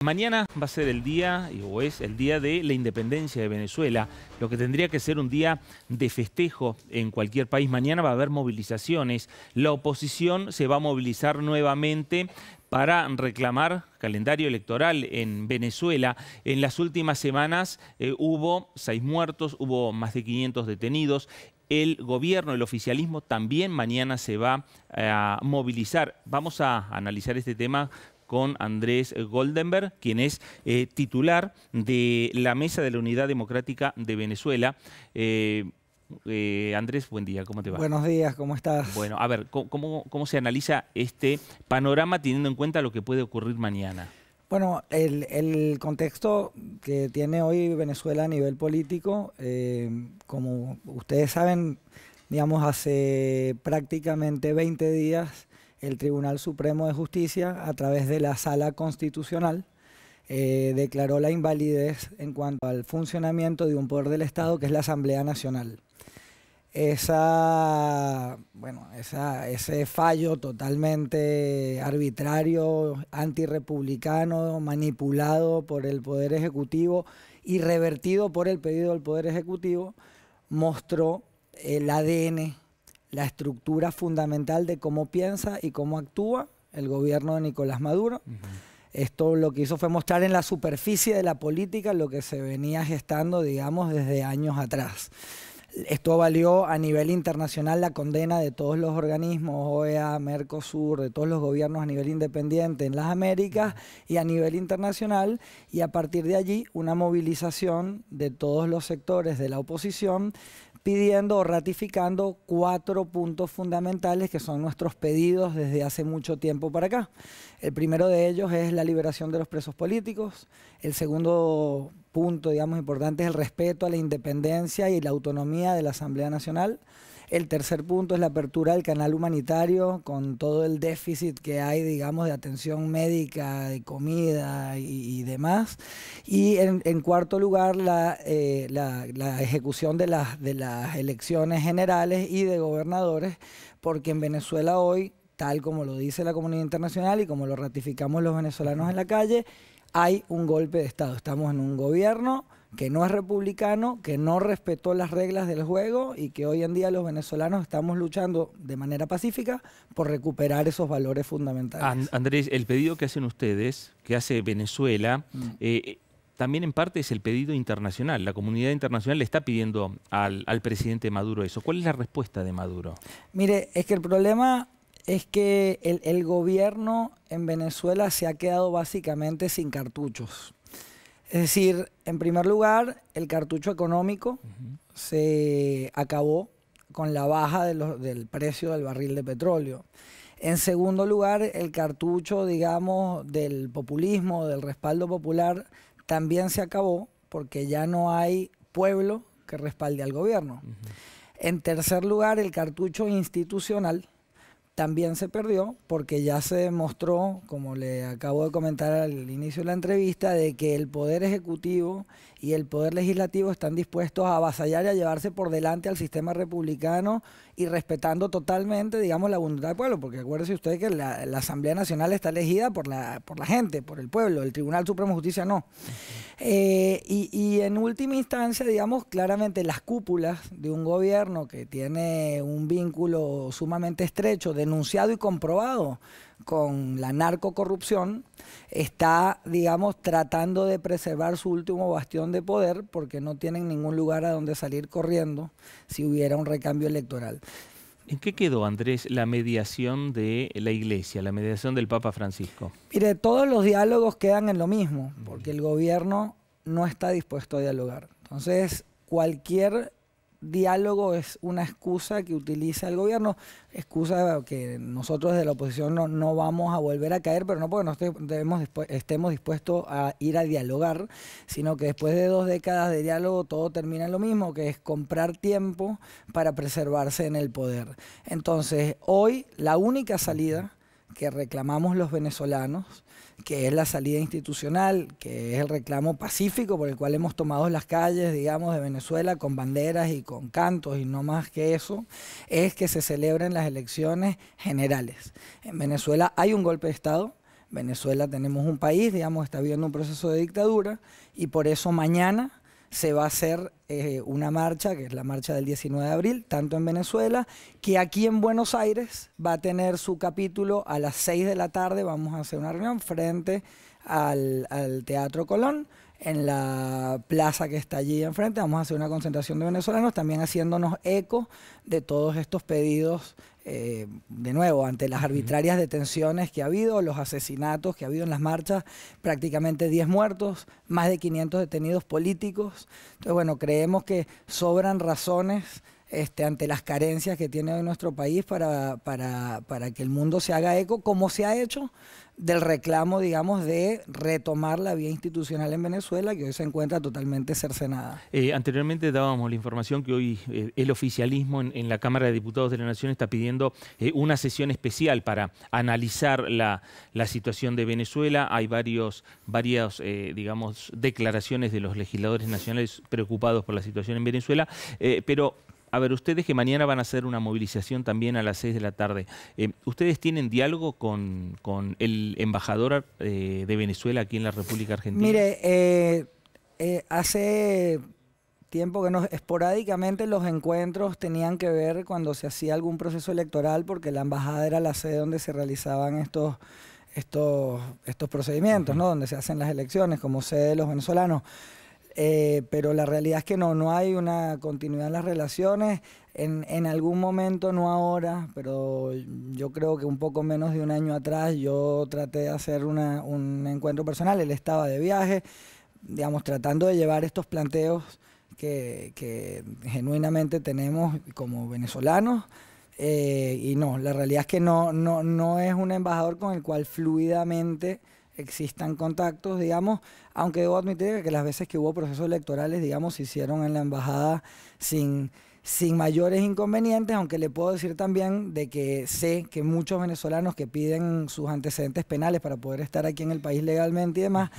Mañana va a ser el día, o es el día de la independencia de Venezuela, lo que tendría que ser un día de festejo en cualquier país. Mañana va a haber movilizaciones. La oposición se va a movilizar nuevamente para reclamar calendario electoral en Venezuela. En las últimas semanas hubo 6 muertos, hubo más de 500 detenidos. El gobierno, el oficialismo también mañana se va a movilizar. Vamos a analizar este tema con Andrés Goldenberg, quien es titular de la Mesa de la Unidad Democrática de Venezuela. Andrés, buen día, ¿cómo te va? Buenos días, ¿cómo estás? Bueno, a ver, ¿cómo se analiza este panorama teniendo en cuenta lo que puede ocurrir mañana? Bueno, el contexto que tiene hoy Venezuela a nivel político, como ustedes saben, digamos, hace prácticamente 20 días el Tribunal Supremo de Justicia, a través de la Sala Constitucional, declaró la invalidez en cuanto al funcionamiento de un poder del Estado, que es la Asamblea Nacional. Ese fallo totalmente arbitrario, antirrepublicano, manipulado por el Poder Ejecutivo y revertido por el pedido del Poder Ejecutivo, mostró el ADN, la estructura fundamental de cómo piensa y cómo actúa el gobierno de Nicolás Maduro. Esto lo que hizo fue mostrar en la superficie de la política lo que se venía gestando, digamos, desde años atrás. Esto valió a nivel internacional la condena de todos los organismos, OEA, Mercosur, de todos los gobiernos a nivel independiente en las Américas y a nivel internacional, y a partir de allí una movilización de todos los sectores de la oposición pidiendo o ratificando 4 puntos fundamentales que son nuestros pedidos desde hace mucho tiempo para acá. El primero de ellos es la liberación de los presos políticos. El segundo punto, digamos, importante es el respeto a la independencia y la autonomía de la Asamblea Nacional. El tercer punto es la apertura del canal humanitario con todo el déficit que hay, digamos, de atención médica, de comida y demás. Y en cuarto lugar, la ejecución de las elecciones generales y de gobernadores, porque en Venezuela hoy, tal como lo dice la comunidad internacional y como lo ratificamos los venezolanos en la calle, hay un golpe de Estado. Estamos en un gobierno que no es republicano, que no respetó las reglas del juego y que hoy en día los venezolanos estamos luchando de manera pacífica por recuperar esos valores fundamentales. Andrés, el pedido que hacen ustedes, que hace Venezuela, también en parte es el pedido internacional. La comunidad internacional le está pidiendo al presidente Maduro eso. ¿Cuál es la respuesta de Maduro? Mire, es que el problema es que el gobierno en Venezuela se ha quedado básicamente sin cartuchos. Es decir, en primer lugar, el cartucho económico se acabó con la baja del precio del barril de petróleo. En segundo lugar, el cartucho, digamos, del populismo, del respaldo popular, también se acabó porque ya no hay pueblo que respalde al gobierno. En tercer lugar, el cartucho institucional también se perdió porque ya se demostró, como le acabo de comentar al inicio de la entrevista, de que el Poder Ejecutivo y el Poder Legislativo están dispuestos a avasallar y a llevarse por delante al sistema republicano y respetando totalmente, digamos, la voluntad del pueblo, porque acuérdese usted que la Asamblea Nacional está elegida por la gente, por el pueblo, el Tribunal Supremo de Justicia no. Y en última instancia, digamos, claramente las cúpulas de un gobierno que tiene un vínculo sumamente estrecho, denunciado y comprobado con la narcocorrupción, está, digamos, tratando de preservar su último bastión de poder porque no tienen ningún lugar a donde salir corriendo si hubiera un recambio electoral. ¿En qué quedó, Andrés, la mediación de la Iglesia, la mediación del Papa Francisco? Mire, todos los diálogos quedan en lo mismo, porque el gobierno no está dispuesto a dialogar. Entonces, cualquier diálogo es una excusa que utiliza el gobierno, excusa que nosotros de la oposición no vamos a volver a caer, pero no porque no estemos dispuestos a ir a dialogar, sino que después de 2 décadas de diálogo todo termina en lo mismo, que es comprar tiempo para preservarse en el poder. Entonces, hoy la única salida que reclamamos los venezolanos, que es la salida institucional, que es el reclamo pacífico por el cual hemos tomado las calles, digamos, de Venezuela con banderas y con cantos y no más que eso, es que se celebren las elecciones generales. En Venezuela hay un golpe de Estado, Venezuela tenemos un país, digamos, está viviendo un proceso de dictadura y por eso mañana se va a hacer una marcha, que es la marcha del 19 de abril, tanto en Venezuela, que aquí en Buenos Aires va a tener su capítulo a las 6 de la tarde, vamos a hacer una reunión frente al Teatro Colón, en la plaza que está allí enfrente, vamos a hacer una concentración de venezolanos, también haciéndonos eco de todos estos pedidos, de nuevo, ante las arbitrarias detenciones que ha habido, los asesinatos que ha habido en las marchas, prácticamente 10 muertos, más de 500 detenidos políticos. Entonces, bueno, creemos que sobran razones ante las carencias que tiene hoy nuestro país para que el mundo se haga eco, como se ha hecho del reclamo, digamos, de retomar la vía institucional en Venezuela, que hoy se encuentra totalmente cercenada. Anteriormente dábamos la información que hoy el oficialismo en la Cámara de Diputados de la Nación está pidiendo una sesión especial para analizar la situación de Venezuela. Hay varias digamos, declaraciones de los legisladores nacionales preocupados por la situación en Venezuela, pero... A ver, ustedes que mañana van a hacer una movilización también a las 6 de la tarde, ¿ustedes tienen diálogo con el embajador de Venezuela aquí en la República Argentina? Mire, hace tiempo que esporádicamente los encuentros tenían que ver cuando se hacía algún proceso electoral, porque la embajada era la sede donde se realizaban estos procedimientos, ¿no? Donde se hacen las elecciones como sede de los venezolanos. Pero la realidad es que no hay una continuidad en las relaciones, en algún momento, no ahora, pero yo creo que un poco menos de un año atrás yo traté de hacer un encuentro personal, él estaba de viaje, digamos, tratando de llevar estos planteos que genuinamente tenemos como venezolanos, y no, la realidad es que no es un embajador con el cual fluidamente existan contactos, digamos, aunque debo admitir que las veces que hubo procesos electorales, digamos, se hicieron en la embajada sin mayores inconvenientes, aunque le puedo decir también de que sé que muchos venezolanos que piden sus antecedentes penales para poder estar aquí en el país legalmente y demás,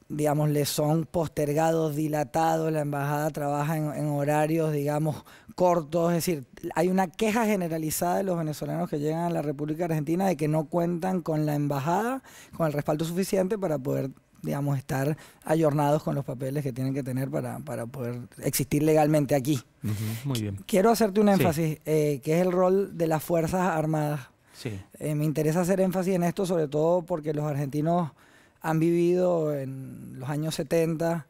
digamos, les son postergados, dilatados, la embajada trabaja en horarios, digamos, cortos, es decir, hay una queja generalizada de los venezolanos que llegan a la República Argentina de que no cuentan con la embajada, con el respaldo suficiente para poder, digamos, estar ayornados con los papeles que tienen que tener para poder existir legalmente aquí. Muy bien. Quiero hacerte un énfasis, que es el rol de las Fuerzas Armadas. Sí. Me interesa hacer énfasis en esto, sobre todo porque los argentinos han vivido en los años 70,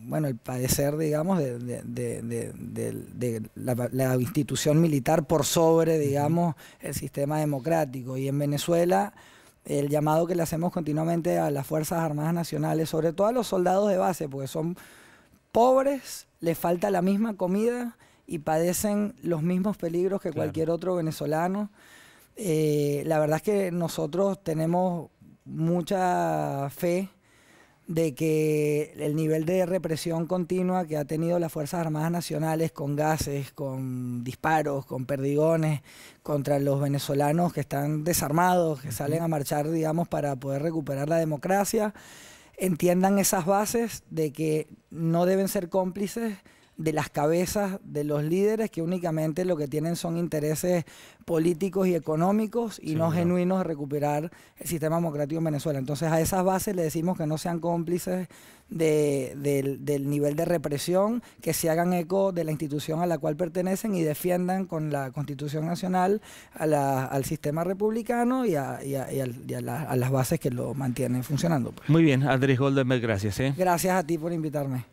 bueno, el padecer, digamos, de la institución militar por sobre, digamos, el sistema democrático. Y en Venezuela, el llamado que le hacemos continuamente a las Fuerzas Armadas Nacionales, sobre todo a los soldados de base, porque son pobres, les falta la misma comida y padecen los mismos peligros que cualquier otro venezolano. La verdad es que nosotros tenemos mucha fe de que el nivel de represión continua que ha tenido las Fuerzas Armadas Nacionales con gases, con disparos, con perdigones contra los venezolanos que están desarmados, que salen a marchar, digamos, para poder recuperar la democracia, entiendan esas bases de que no deben ser cómplices de las cabezas de los líderes que únicamente lo que tienen son intereses políticos y económicos y no genuinos de recuperar el sistema democrático en Venezuela. Entonces a esas bases le decimos que no sean cómplices del nivel de represión, que se hagan eco de la institución a la cual pertenecen y defiendan con la Constitución Nacional al sistema republicano y a las bases que lo mantienen funcionando. Muy bien, Andrés Goldenberg, gracias. Gracias a ti por invitarme.